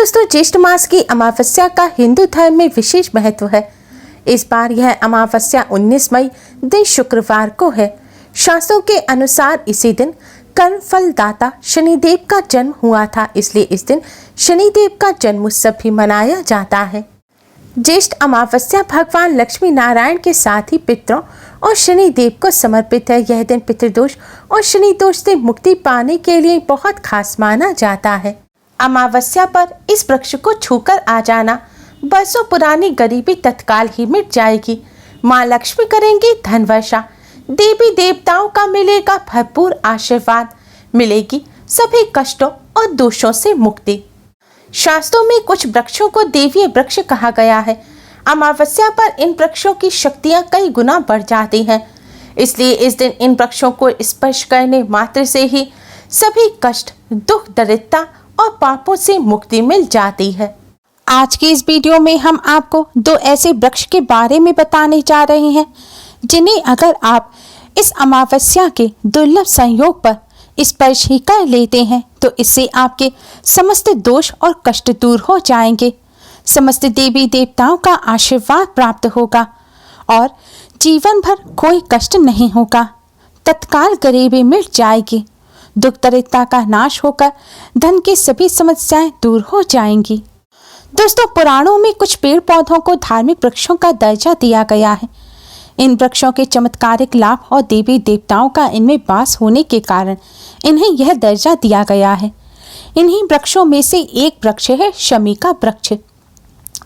दोस्तों, ज्येष्ठ मास की अमावस्या का हिंदू धर्म में विशेष महत्व है। इस बार यह अमावस्या 19 मई दिन शुक्रवार को है। शास्त्रों के अनुसार इसी दिन कर्म फल दाता शनिदेव का जन्म हुआ था, इसलिए इस दिन शनिदेव का जन्मोत्सव भी मनाया जाता है। ज्येष्ठ अमावस्या भगवान लक्ष्मी नारायण के साथ ही पितरों और शनिदेव को समर्पित है। यह दिन पितृदोष और शनि दोष से मुक्ति पाने के लिए बहुत खास माना जाता है। अमावस्या पर इस वृक्ष को छूकर आ जाना, बरसों पुरानी गरीबी तत्काल ही मिट जाएगी। माँ लक्ष्मी करेंगी धन वर्षा, देवी देवताओं का मिलेगा भरपूर आशीर्वाद, मिलेगी सभी कष्टों और दोषों से मुक्ति। शास्त्रों में कुछ वृक्षों को देवीय वृक्ष कहा गया है। अमावस्या पर इन वृक्षों की शक्तियां कई गुना बढ़ जाती हैं, इसलिए इस दिन इन वृक्षों को स्पर्श करने मात्र से ही सभी कष्ट, दुख, दरिद्रता और पापों से मुक्ति मिल जाती है। आज की इस वीडियो में हम आपको दो ऐसे वृक्ष के बारे में बताने जा रहे हैं जिन्हें अगर आप इस अमावस्या के दुर्लभ संयोग पर स्पर्श ही कर लेते हैं तो इससे आपके समस्त दोष और कष्ट दूर हो जाएंगे, समस्त देवी देवताओं का आशीर्वाद प्राप्त होगा और जीवन भर कोई कष्ट नहीं होगा। तत्काल गरीबी मिट जाएगी, दुख दरिद्रता का नाश होकर धन की सभी समस्याएं दूर हो जाएंगी। दोस्तों, पुराणों में कुछ पेड़ पौधों को धार्मिक वृक्षों का दर्जा दिया गया है। इन वृक्षों के चमत्कारिक लाभ और देवी देवताओं का इनमें वास होने के कारण इन्हें यह दर्जा दिया गया है। इन्हीं वृक्षों में से एक वृक्ष है शमी का वृक्ष।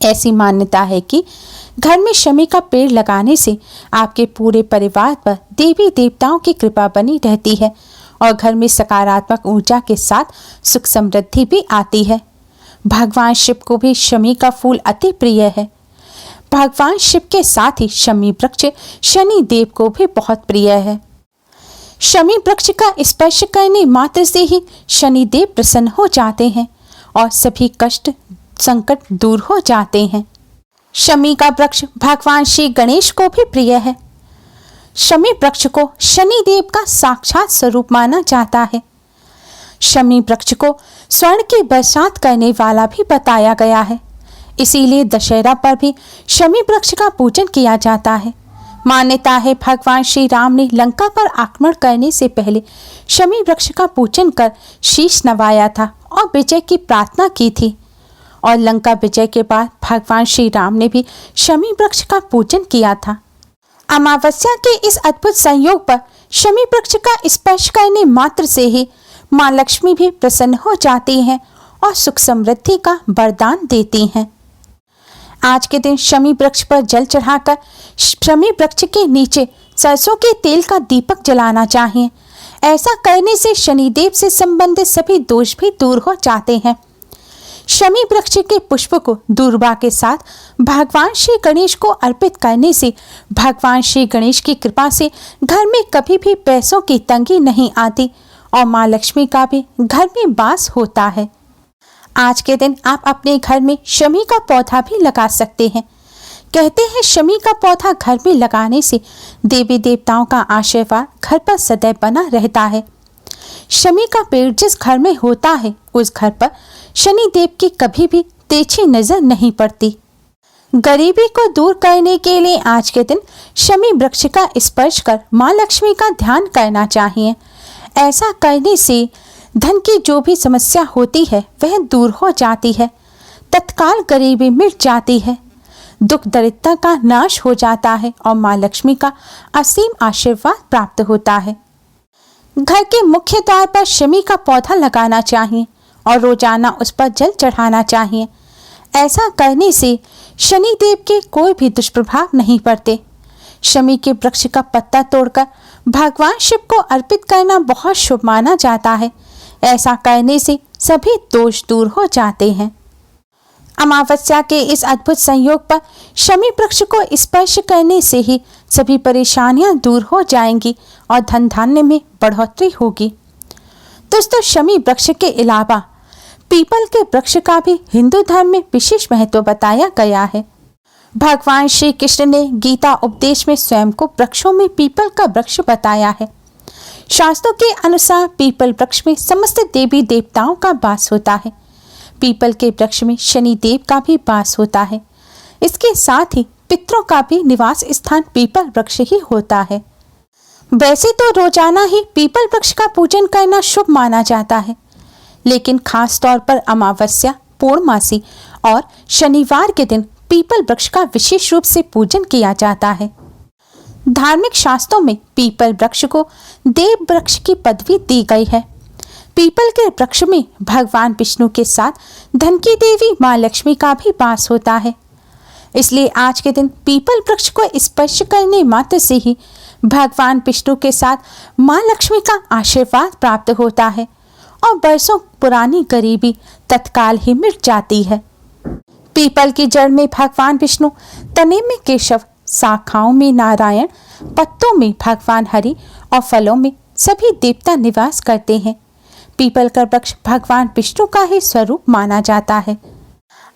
ऐसी मान्यता है कि घर में शमी का पेड़ लगाने से आपके पूरे परिवार पर देवी देवताओं की कृपा बनी रहती है और घर में सकारात्मक ऊर्जा के साथ सुख समृद्धि भी आती है। भगवान शिव को भी शमी का फूल अति प्रिय है। भगवान शिव के साथ ही शमी वृक्ष शनि देव को भी बहुत प्रिय है। शमी वृक्ष का स्पर्श करने मात्र से ही शनि देव प्रसन्न हो जाते हैं और सभी कष्ट संकट दूर हो जाते हैं। शमी का वृक्ष भगवान श्री गणेश को भी प्रिय है। शमी वृक्ष को शनि देव का साक्षात स्वरूप माना जाता है। शमी वृक्ष को स्वर्ण की बरसात करने वाला भी बताया गया है, इसीलिए दशहरा पर भी शमी वृक्ष का पूजन किया जाता है। मान्यता है भगवान श्री राम ने लंका पर आक्रमण करने से पहले शमी वृक्ष का पूजन कर शीश नवाया था और विजय की प्रार्थना की थी, और लंका विजय के बाद भगवान श्री राम ने भी शमी वृक्ष का पूजन किया था। अमावस्या के इस अद्भुत संयोग पर शमी वृक्ष का स्पर्श करने मात्र से ही माँ लक्ष्मी भी प्रसन्न हो जाती हैं और सुख समृद्धि का वरदान देती हैं। आज के दिन शमी वृक्ष पर जल चढ़ाकर शमी वृक्ष के नीचे सरसों के तेल का दीपक जलाना चाहिए। ऐसा करने से शनिदेव से संबंधित सभी दोष भी दूर हो जाते हैं। शमी वृक्ष के पुष्प को दूर्वा के साथ भगवान श्री गणेश को अर्पित करने से भगवान श्री गणेश की कृपा से घर में कभी भी पैसों की तंगी नहीं आती और माँ लक्ष्मी का भी घर में वास होता है। आज के दिन आप अपने घर में शमी का पौधा भी लगा सकते हैं। कहते हैं शमी का पौधा घर में लगाने से देवी देवताओं का आशीर्वाद घर पर सदैव बना रहता है। शमी का पेड़ जिस घर में होता है उस घर पर शनि देव की कभी भी तिरछी नजर नहीं पड़ती। गरीबी को दूर करने के लिए आज के दिन शमी वृक्ष का स्पर्श कर माँ लक्ष्मी का ध्यान करना चाहिए। ऐसा करने से धन की जो भी समस्या होती है वह दूर हो जाती है, तत्काल गरीबी मिट जाती है, दुख दरिद्रता का नाश हो जाता है और माँ लक्ष्मी का असीम आशीर्वाद प्राप्त होता है। घर के मुख्य द्वार पर शमी का पौधा लगाना चाहिए और रोजाना उस पर जल चढ़ाना चाहिए। ऐसा करने से शनि देव के कोई भी दुष्प्रभाव नहीं पड़ते। शमी के वृक्ष का पत्ता तोड़कर भगवान शिव को अर्पित करना बहुत शुभ माना जाता है। ऐसा करने से सभी दोष दूर हो जाते हैं। अमावस्या के इस अद्भुत संयोग पर शमी वृक्ष को स्पर्श करने से ही सभी परेशानियां दूर हो जाएंगी और धन धान्य में बढ़ोतरी होगी। दोस्तों, शमी वृक्ष के अलावा पीपल के वृक्ष का भी हिंदू धर्म में विशेष महत्व बताया गया है। भगवान श्री कृष्ण ने गीता उपदेश में स्वयं को वृक्षों में पीपल का वृक्ष बताया है। शास्त्रों के अनुसार पीपल वृक्ष में समस्त देवी देवताओं का वास होता है। पीपल के वृक्ष में शनि देव का भी वास होता है। इसके साथ ही पितरों का भी निवास स्थान पीपल वृक्ष ही होता है। वैसे तो रोजाना ही पीपल वृक्ष का पूजन करना शुभ माना जाता है, लेकिन खास तौर पर अमावस्या, पूर्णमासी और शनिवार के दिन पीपल वृक्ष का विशेष रूप से पूजन किया जाता है। धार्मिक शास्त्रों में पीपल वृक्ष को देव वृक्ष की पदवी दी गई है। पीपल के वृक्ष में भगवान विष्णु के साथ धन की देवी माँ लक्ष्मी का भी वास होता है। इसलिए आज के दिन पीपल वृक्ष को स्पर्श करने मात्र से ही भगवान विष्णु के साथ माँ लक्ष्मी का आशीर्वाद प्राप्त होता है और वर्षों पुरानी गरीबी तत्काल ही मिट जाती है। पीपल की जड़ में भगवान विष्णु, तने में केशव, शाखाओं में नारायण, पत्तों में भगवान हरि और फलों में सभी देवता निवास करते हैं। पीपल का वृक्ष भगवान विष्णु का ही स्वरूप माना जाता है।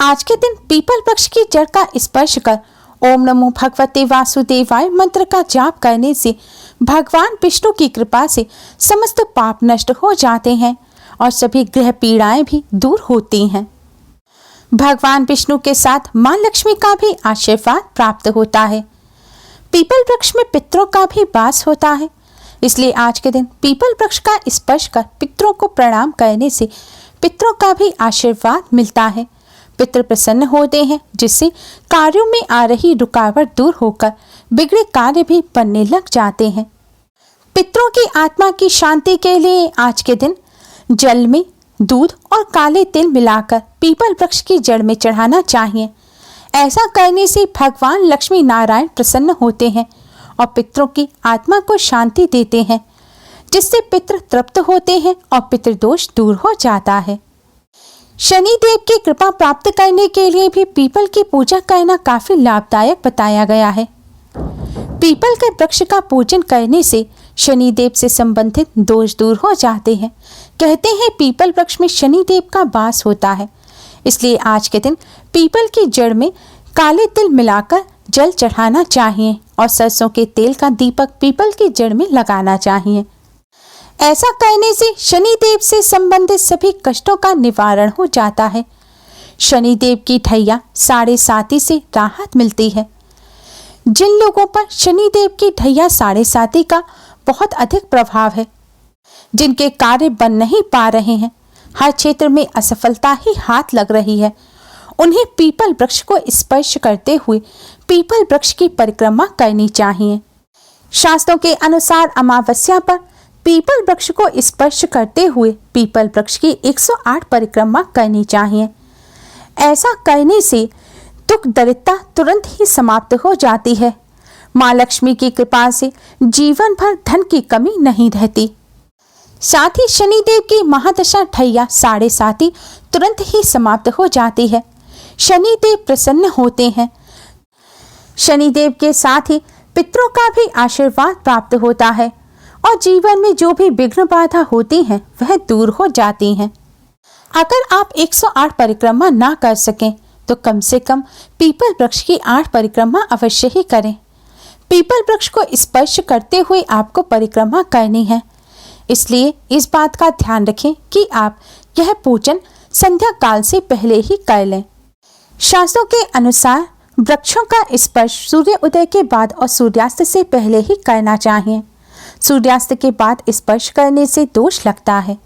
आज के दिन पीपल वृक्ष की जड़ का स्पर्श कर ओम नमो भगवते वासुदेवाय मंत्र का जाप करने से भगवान विष्णु की कृपा से समस्त पाप नष्ट हो जाते हैं और सभी ग्रह पीड़ाएं भी दूर होती हैं। भगवान विष्णु के साथ मां लक्ष्मी का भी आशीर्वाद प्राप्त होता है। पीपल वृक्ष में पितरों का भी वास होता है, इसलिए आज के दिन पीपल वृक्ष का स्पर्श कर पितरों को प्रणाम करने से पितरों का भी आशीर्वाद मिलता है। पितृ प्रसन्न होते हैं, जिससे कार्यों में आ रही रुकावट दूर होकर बिगड़े कार्य भी बनने लग जाते हैं। पितरों की आत्मा की शांति के लिए आज के दिन जल में दूध और काले तिल मिलाकर पीपल वृक्ष की जड़ में चढ़ाना चाहिए। ऐसा करने से भगवान लक्ष्मी नारायण प्रसन्न होते हैं और पितरों की आत्मा को शांति देते हैं, जिससे पितृ तृप्त होते हैं और पितृदोष दूर हो जाता है। शनि देव की कृपा प्राप्त करने के लिए भी पीपल की पूजा करना काफी लाभदायक बताया गया है। पीपल के वृक्ष का पूजन करने से शनि देव से संबंधित दोष दूर हो जाते हैं। कहते हैं पीपल वृक्ष में शनि देव का वास होता है, इसलिए आज के दिन पीपल की जड़ में काले तिल मिलाकर जल चढ़ाना चाहिए और सरसों के तेल का दीपक पीपल की जड़ में लगाना चाहिए। ऐसा करने से शनि देव से संबंधित सभी कष्टों का निवारण हो जाता है। शनि देव की ढैया 7.5 से राहत मिलती है। जिन लोगों पर शनि देव की ढैया 7.5 का बहुत अधिक प्रभाव है, जिनके कार्य बन नहीं पा रहे हैं, हर क्षेत्र में असफलता ही हाथ लग रही है, उन्हें पीपल वृक्ष को स्पर्श करते हुए पीपल वृक्ष की परिक्रमा करनी चाहिए। शास्त्रों के अनुसार अमावस्या पर पीपल वृक्ष को स्पर्श करते हुए पीपल वृक्ष की 108 परिक्रमा करनी चाहिए। ऐसा करने से दुख दरिद्रता तुरंत ही समाप्त हो जाती है। माँ लक्ष्मी की कृपा से जीवन भर धन की कमी नहीं रहती। साथ ही शनिदेव की महादशा ढैया 7.5 तुरंत ही समाप्त हो जाती है। शनिदेव प्रसन्न होते हैं। शनिदेव के साथ ही पितरों का भी आशीर्वाद प्राप्त होता है और जीवन में जो भी विघ्न बाधा होती हैं वह दूर हो जाती हैं। अगर आप 108 परिक्रमा ना कर सकें तो कम से कम पीपल वृक्ष की 8 परिक्रमा अवश्य ही करें। पीपल वृक्ष को स्पर्श करते हुए आपको परिक्रमा करनी है, इसलिए इस बात का ध्यान रखें कि आप यह पूजन संध्या काल से पहले ही कर लें। शास्त्रों के अनुसार वृक्षों का स्पर्श सूर्य उदय के बाद और सूर्यास्त से पहले ही करना चाहिए। सूर्यास्त के बाद स्पर्श करने से दोष लगता है।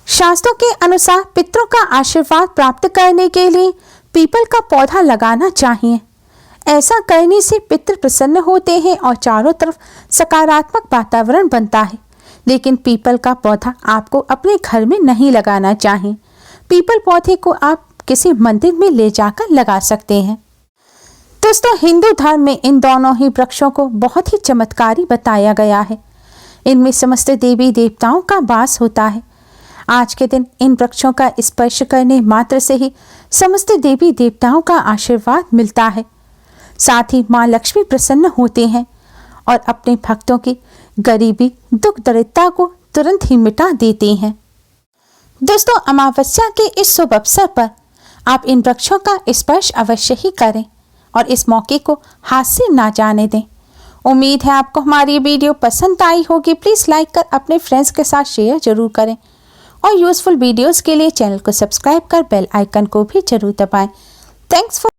शास्त्रों के अनुसार पितरों का आशीर्वाद प्राप्त करने के लिए पीपल का पौधा लगाना चाहिए। ऐसा करने से पितर प्रसन्न होते हैं और चारों तरफ सकारात्मक वातावरण बनता है। लेकिन पीपल का पौधा आपको अपने घर में नहीं लगाना चाहिए। पीपल पौधे को आप किसी मंदिर में ले जाकर लगा सकते हैं। दोस्तों, हिंदू धर्म में इन दोनों ही वृक्षों को बहुत ही चमत्कारी बताया गया है। इनमें समस्त देवी देवताओं का वास होता है। आज के दिन इन वृक्षों का स्पर्श करने मात्र से ही समस्त देवी देवताओं का आशीर्वाद मिलता है। साथ ही माँ लक्ष्मी प्रसन्न होते हैं और अपने भक्तों की गरीबी दुख दरिद्रता को तुरंत ही मिटा देते हैं। दोस्तों, अमावस्या के इस शुभ अवसर पर आप इन वृक्षों का स्पर्श अवश्य ही करें और इस मौके को हाथ से ना जाने दें। उम्मीद है आपको हमारी वीडियो पसंद आई होगी। प्लीज़ लाइक कर अपने फ्रेंड्स के साथ शेयर जरूर करें और यूज़फुल वीडियोस के लिए चैनल को सब्सक्राइब कर बेल आइकन को भी जरूर दबाएं। Thanks for